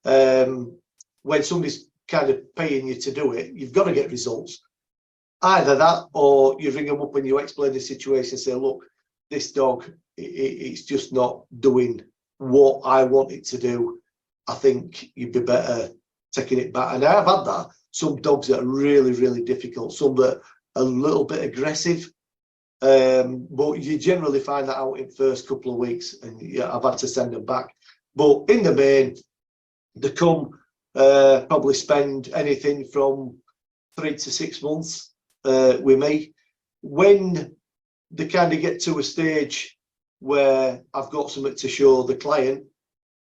When somebody's kind of paying you to do it, you've got to get results. Either that, or you ring them up and you explain the situation and say, look, this dog, it's just not doing what I want it to do. I think you'd be better taking it back. And I've had that. Some dogs that are really, really difficult, some that are a little bit aggressive. But you generally find that out in the first couple of weeks, and I've had to send them back. But in the main, they come, probably spend anything from 3 to 6 months with me. When they kind of get to a stage where I've got something to show the client,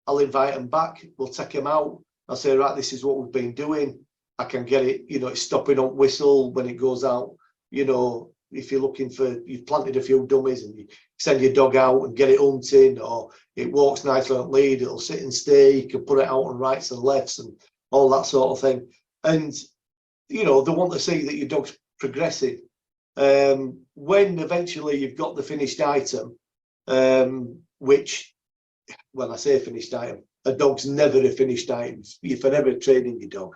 I'll invite them back. We'll take them out. I'll say, right, this is what we've been doing. I can get it, it's stopping on whistle when it goes out. If you're looking for, you've planted a few dummies and you send your dog out and get it hunting, or it walks nicely on lead, it'll sit and stay, you can put it out on rights and lefts and all that sort of thing. And, they want to see that your dog's progressing. When eventually you've got the finished item, which, when I say finished item, a dog's never a finished item. You're forever training your dog.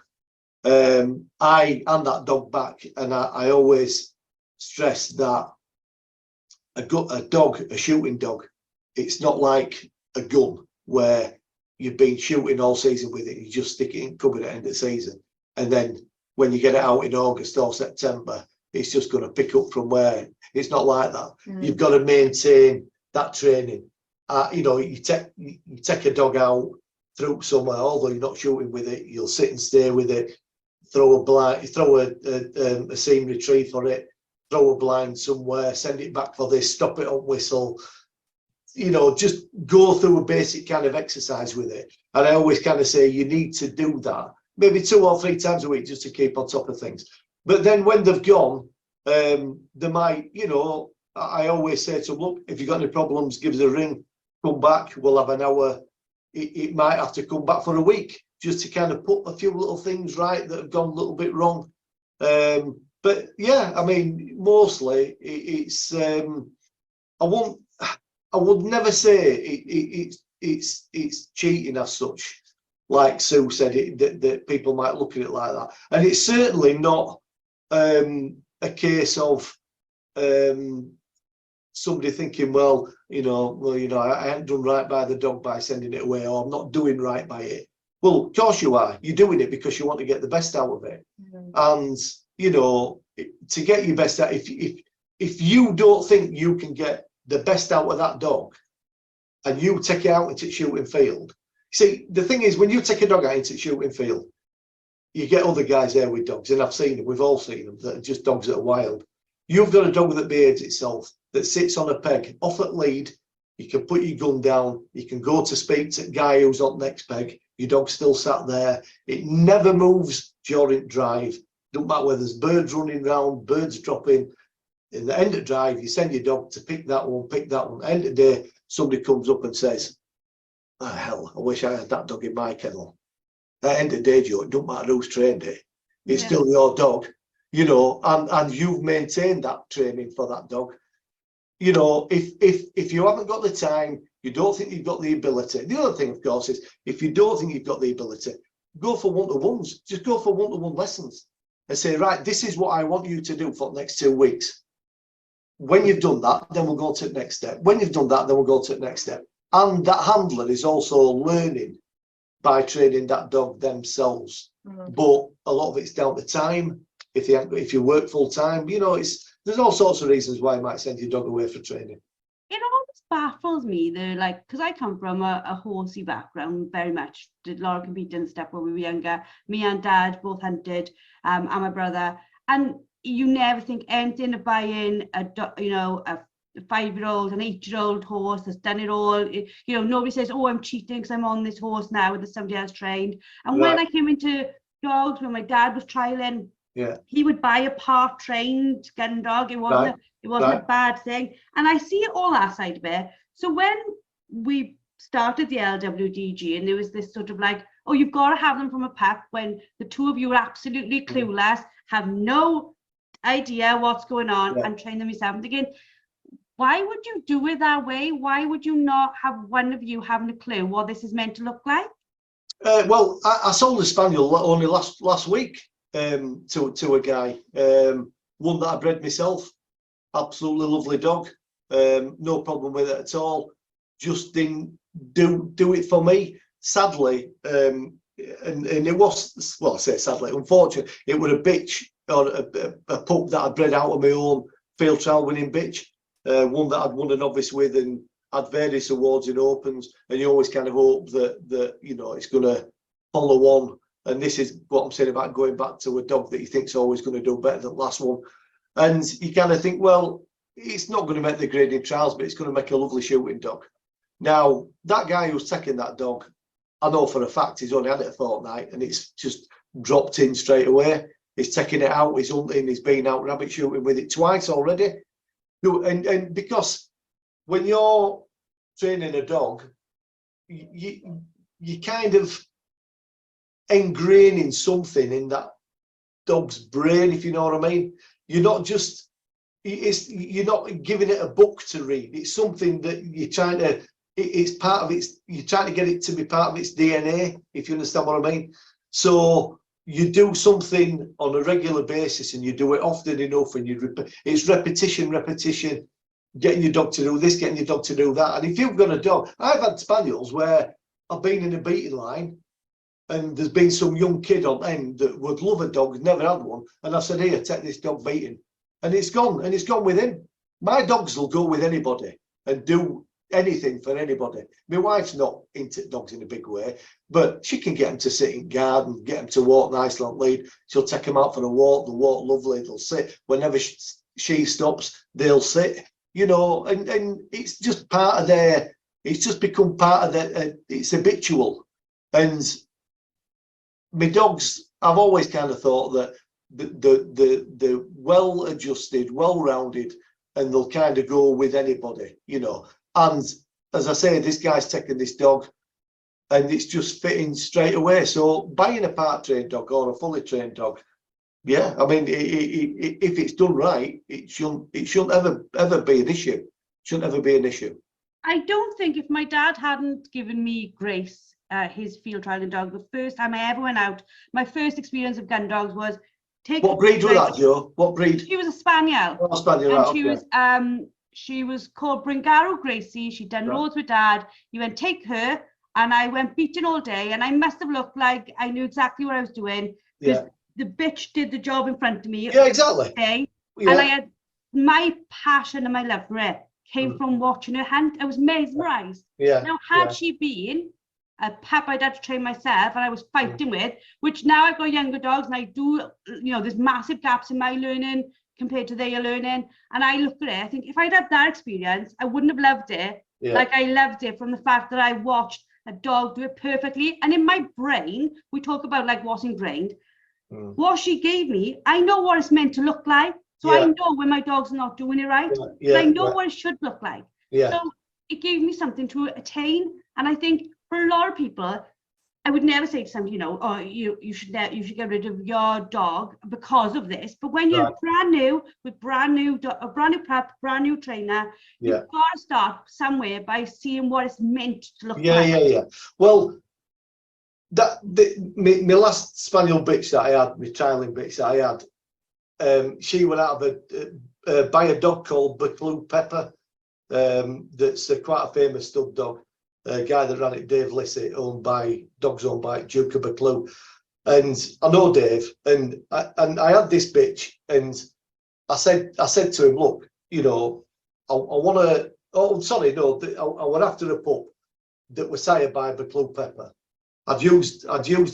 I hand that dog back, and I always stress that a shooting dog, it's not like a gun where you've been shooting all season with it, you just stick it in cupboard at the end of the season, and then when you get it out in August or September, it's just going to pick up from where. It's not like that. You've got to maintain that training. You take a dog out through somewhere, although you're not shooting with it, you'll sit and stay with it, throw a blind, throw a seam retrieve for it, throw a blind somewhere, send it back for this, stop it on whistle, just go through a basic kind of exercise with it. And I always kind of say you need to do that maybe 2 or 3 times a week just to keep on top of things. But then when they've gone, they might, I always say to them, look, if you've got any problems, give us a ring, come back, we'll have an hour. It might have to come back for a week just to kind of put a few little things right that have gone a little bit wrong. But yeah, I mean, mostly it's, I would never say it's cheating as such, like Sue said, that people might look at it like that. And it's certainly not a case of somebody thinking, well, I haven't done right by the dog by sending it away, or I'm not doing right by it. Well, of course you are. You're doing it because you want to get the best out of it. And, to get your best out, if you don't think you can get the best out of that dog and you take it out into the shooting field, see, the thing is, when you take a dog out into the shooting field, you get other guys there with dogs, and I've seen them, we've all seen them, that are just dogs that are wild. You've got a dog that behaves itself, that sits on a peg, off at lead, you can put your gun down, you can go to speak to the guy who's on next peg, your dog's still sat there, it never moves during drive, don't matter whether there's birds running around, birds dropping. In the end of drive, you send your dog to pick that one. At the end of the day, somebody comes up and says, oh, hell, I wish I had that dog in my kennel. At the end of the day, Joe, it don't matter who's trained it. It's still your dog, and you've maintained that training for that dog. If you haven't got the time, you don't think you've got the ability. The other thing, of course, is if you don't think you've got the ability, go for one-to-ones. Just go for one-to-one lessons and say, right, this is what I want you to do for the next 2 weeks. When you've done that, then we'll go to the next step. When you've done that, then we'll go to the next step. And that handler is also learning by training that dog themselves. But a lot of it's down to time. If you work full time, there's all sorts of reasons why you might send your dog away for training. It always baffles me, because I come from a horsey background, very much. Did a lot of competing and stuff when we were younger. Me and Dad both hunted, and my brother. And you never think anything of buying a 5-year-old, an 8-year-old horse that's done it all. Nobody says, oh, I'm cheating because I'm on this horse now that somebody else trained. And when I came into dogs, when my dad was trialing, he would buy a part-trained gun dog. It wasn't a bad thing. And I see all that side of it. So when we started the LWDG, and there was this sort of like, oh, you've got to have them from a pup, when the two of you are absolutely clueless, have no idea what's going on, and train them yourself. I'm thinking, why would you do it that way? Why would you not have one of you having a clue what this is meant to look like? Well, I sold a spaniel only last week to a guy, one that I bred myself. Absolutely lovely dog, no problem with it at all. Just didn't do it for me, sadly. And it was, well, I say sadly, unfortunately, it was a bitch, or a pup that I bred out of my own field trial winning bitch, one that I'd won a novice with and had various awards in opens, and you always kind of hope that it's going to follow on. And this is what I'm saying about going back to a dog that you think's always going to do better than the last one. And you kind of think, well, it's not going to make the grading trials, but it's going to make a lovely shooting dog. Now, that guy who's taking that dog, I know for a fact he's only had it a fortnight and it's just dropped in straight away. He's taking it out, he's hunting, he's been out rabbit shooting with it twice already. And because when you're training a dog, you kind of ingraining something in that dog's brain, if you know what I mean. You're not just, you're not giving it a book to read. It's something that you're trying to it's part of its, you're trying to get it to be part of its DNA, if you understand what I mean. So you do something on a regular basis and you do it often enough, and it's repetition, getting your dog to do this, getting your dog to do that. And if you've got a dog, I've had spaniels where I've been in a beating line and there's been some young kid on end that would love a dog, never had one, and I said, here, take this dog beating, and it's gone with him. My dogs will go with anybody and do anything for anybody. My wife's not into dogs in a big way, but she can get them to sit in garden, get them to walk nice long lead. She'll take them out for a walk. They'll walk lovely. They'll sit whenever she stops. They'll sit. You know, and it's just part of their. It's just become part of their. It's habitual. And my dogs, I've always kind of thought that the well-adjusted, well-rounded, and they'll kind of go with anybody. You know. And as I say, this guy's taken this dog and it's just fitting straight away. So buying a part-trained dog or a fully trained dog, yeah, I mean, if it's done right, it shouldn't ever be an issue. Shouldn't ever be an issue. I don't think if my dad hadn't given me Grace, his field trialing dog, the first time I ever went out, my first experience of Gundogs was What breed was that, Joe? What breed? She was a spaniel. Oh, spaniel, and right, she was called Bringaro Gracie. She'd done loads with Dad. He went, take her, and I went beating all day, and I must have looked like I knew exactly what I was doing, because the bitch did the job in front of me. Yeah, exactly. And I had my passion and my love for it came from watching her hunt. I was mesmerised. Yeah. Now, had she been a pup I'd had to train myself and I was fighting with, which now I've got younger dogs and I do, you know, there's massive gaps in my learning compared to their learning. And I look at it, I think if I'd had that experience, I wouldn't have loved it like I loved it from the fact that I watched a dog do it perfectly. And in my brain, we talk about like what's ingrained. What she gave me, I know what it's meant to look like. So I know when my dog's not doing it right. I know what it should look like. So it gave me something to attain. And I think for a lot of people, I would never say to somebody, you know, oh, you should get rid of your dog because of this. But when you're brand new with a brand new pup, brand new trainer, you've got to start somewhere by seeing what it's meant to look like. Well, my last spaniel bitch that I had, my trialing bitch that I had, she went out of by a dog called Buccleuch Pepper. That's quite a famous stud dog. A guy that ran it, Dave Lissett, owned by Duke of Buccleuch. And I know Dave, and I had this bitch, and I said to him, look, you know, I want to. Oh, sorry, no, I went after a pup that was sired by Buccleuch Pepper. I'd used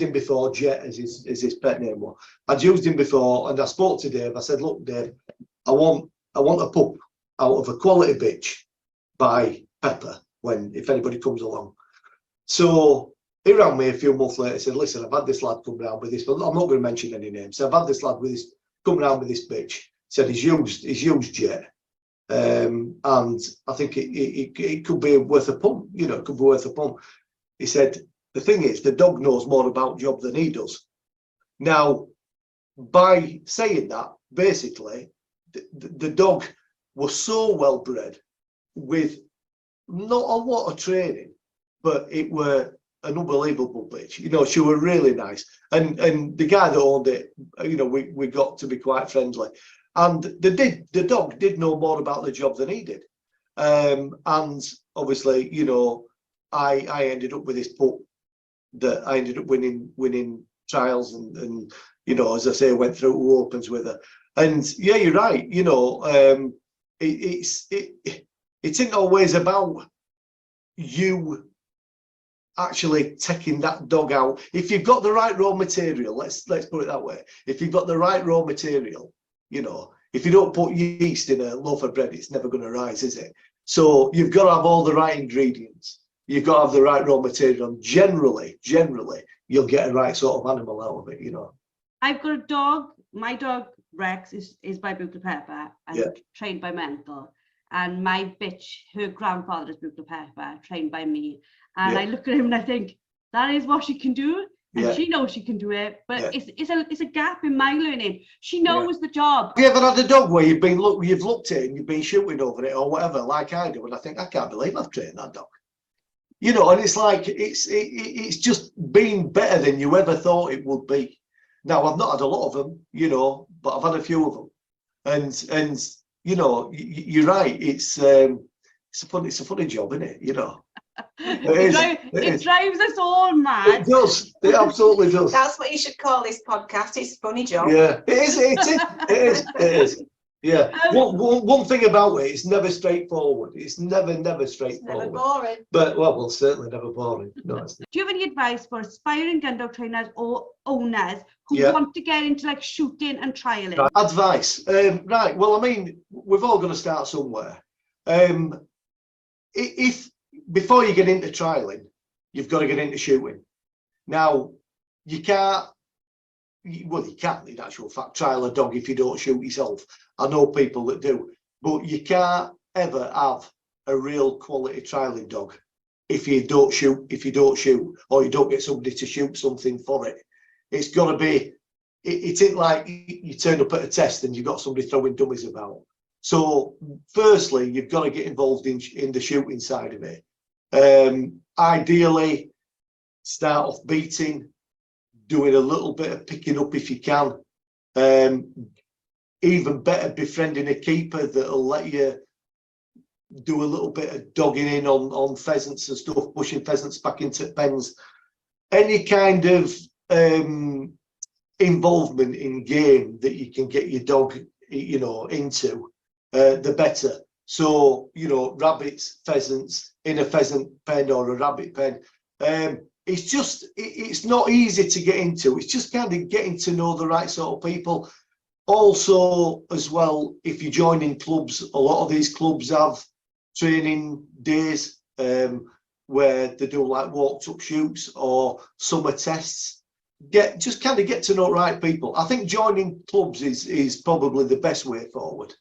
him before, Jet, as his pet name was. I'd used him before, and I spoke to Dave. I said, look, Dave, I want a pup out of a quality bitch by Pepper if anybody comes along. So he rang me a few months later and said, listen, I've had this lad come round with this, but I'm not going to mention any names. So I've had this lad come round with this bitch. He said he's used Jet. And I think it could be worth a pump, you know, it could be worth a pump. He said, the thing is, the dog knows more about job than he does. Now, by saying that, basically, the dog was so well bred with not a lot of training, but it were an unbelievable bitch. You know, she were really nice. And the guy that owned it, you know, we got to be quite friendly. And the dog did know more about the job than he did. And obviously, you know, I ended up with this pup that I ended up winning trials and you know, as I say, went through 2 opens with her. And yeah, you're right. You know, it isn't always about you actually taking that dog out. If you've got the right raw material, let's put it that way. If you've got the right raw material, you know, if you don't put yeast in a loaf of bread, it's never going to rise, is it? So you've got to have all the right ingredients. You've got to have the right raw material. And generally, you'll get a right sort of animal out of it, you know. I've got a dog. My dog, Rex, is by Buccleuch Pepper and trained by my uncle. And my bitch, her grandfather is Buccleuch Pepper, trained by me. And I look at him and I think, that is what she can do. And she knows she can do it. But it's a gap in my learning. She knows the job. Have you ever had a dog where you've looked at it and you've been shooting over it or whatever, like I do, and I think, I can't believe I've trained that dog. you know, and it's like it's just been better than you ever thought it would be. Now I've not had a lot of them, you know, but I've had a few of them, and you know, you're right. It's a funny job, isn't it? You know, It drives us all mad. It does. It absolutely does. That's what you should call this podcast. It's a funny job. Yeah, it is. It is. Yeah. One thing about it, it's never straightforward. It's never straightforward. It's never boring. But well, certainly never boring. No, it's Do you have any advice for aspiring gun dog trainers or owners who Yeah. want to get into like shooting and trialing? right. Advice. Right. Well, I mean, we've all got to start somewhere. If before you get into trialing, you've got to get into shooting. Now, you can't. Well, you can't, in actual fact, trial a dog if you don't shoot yourself. I know people that do, but you can't ever have a real quality trialing dog if you don't shoot, or you don't get somebody to shoot something for it. It's got to be, it ain't like you turn up at a test and you've got somebody throwing dummies about. So firstly, you've got to get involved in the shooting side of it. Ideally, start off beating, doing a little bit of picking up if you can. Even better, befriending a keeper that'll let you do a little bit of dogging in on pheasants and stuff, pushing pheasants back into pens. Any kind of involvement in game that you can get your dog, you know, into, the better. So, you know, rabbits, pheasants in a pheasant pen or a rabbit pen. It's just, it's not easy to get into. It's just kind of getting to know the right sort of people. Also, as well, if you join in clubs, a lot of these clubs have training days where they do like walked up shoots or summer tests. Just kind of get to know right people. I think joining clubs is probably the best way forward.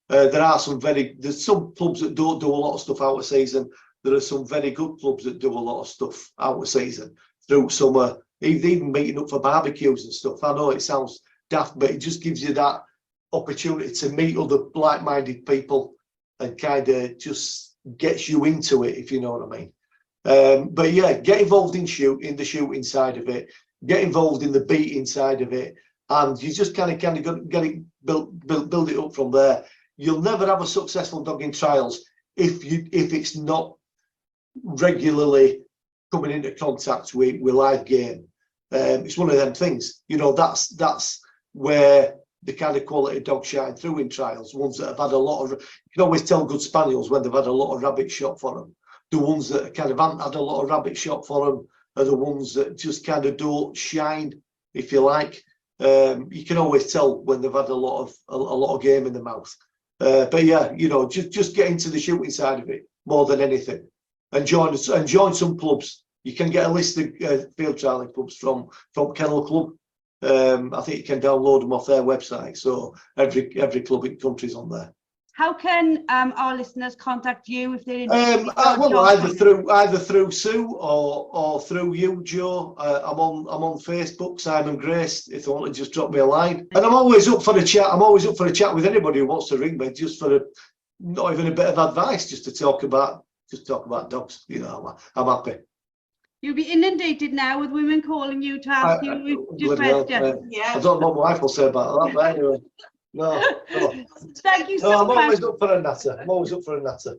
There's some clubs that don't do a lot of stuff out of season. There are some very good clubs that do a lot of stuff out of season through summer, even meeting up for barbecues and stuff. I know it sounds daft, but it just gives you that opportunity to meet other like-minded people and kind of just gets you into it, if you know what I mean. But yeah, get involved in the shooting side of it, get involved in the beating side of it, and you just kind of get it build it up from there. You'll never have a successful dog in trials if it's not regularly coming into contact with live game. It's one of them things, you know, that's where the kind of quality dogs shine through in trials. Ones that have had a lot of, you can always tell good spaniels when they've had a lot of rabbit shot for them. The ones that kind of haven't had a lot of rabbit shot for them are the ones that just kind of don't shine, if you like. You can always tell when they've had a lot of game in the mouth. But yeah, you know, just get into the shooting side of it more than anything, and join some clubs. You can get a list of field trialing clubs from Kennel Club. I think you can download them off their website. So every club in the country's on there. How can our listeners contact you if they're interested? Well, either through Sue or through you, Joe. I'm on Facebook, Simon Grace. If they want to just drop me a line, and I'm always up for a chat. I'm always up for a chat with anybody who wants to ring me, just for not even a bit of advice, just to talk about dogs. You know, I'm happy. You'll be inundated now with women calling you to ask you questions. Yeah. I don't know what my wife will say about that, but anyway. No. Thank you so No, I'm much. always up for a natter.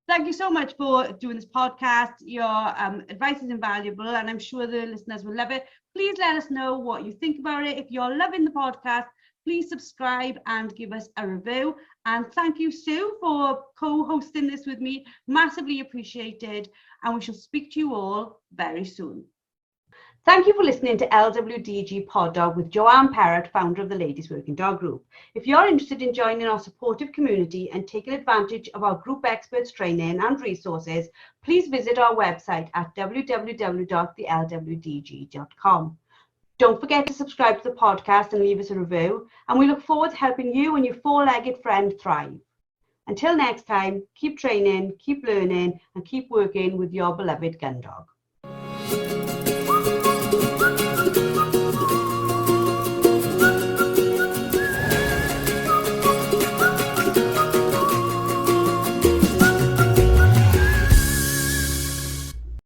Thank you so much for doing this podcast. Your advice is invaluable, and I'm sure the listeners will love it. Please let us know what you think about it. If you're loving the podcast, please subscribe and give us a review. And thank you, Sue, for co-hosting this with me. Massively appreciated. And we shall speak to you all very soon. Thank you for listening to LWDG Pod Dog with Joanne Parrott, founder of the Ladies Working Dog Group. If you're interested in joining our supportive community and taking advantage of our group experts training and resources, please visit our website at www.thelwdg.com. Don't forget to subscribe to the podcast and leave us a review, and we look forward to helping you and your four-legged friend thrive. Until next time, keep training, keep learning, and keep working with your beloved gun dog.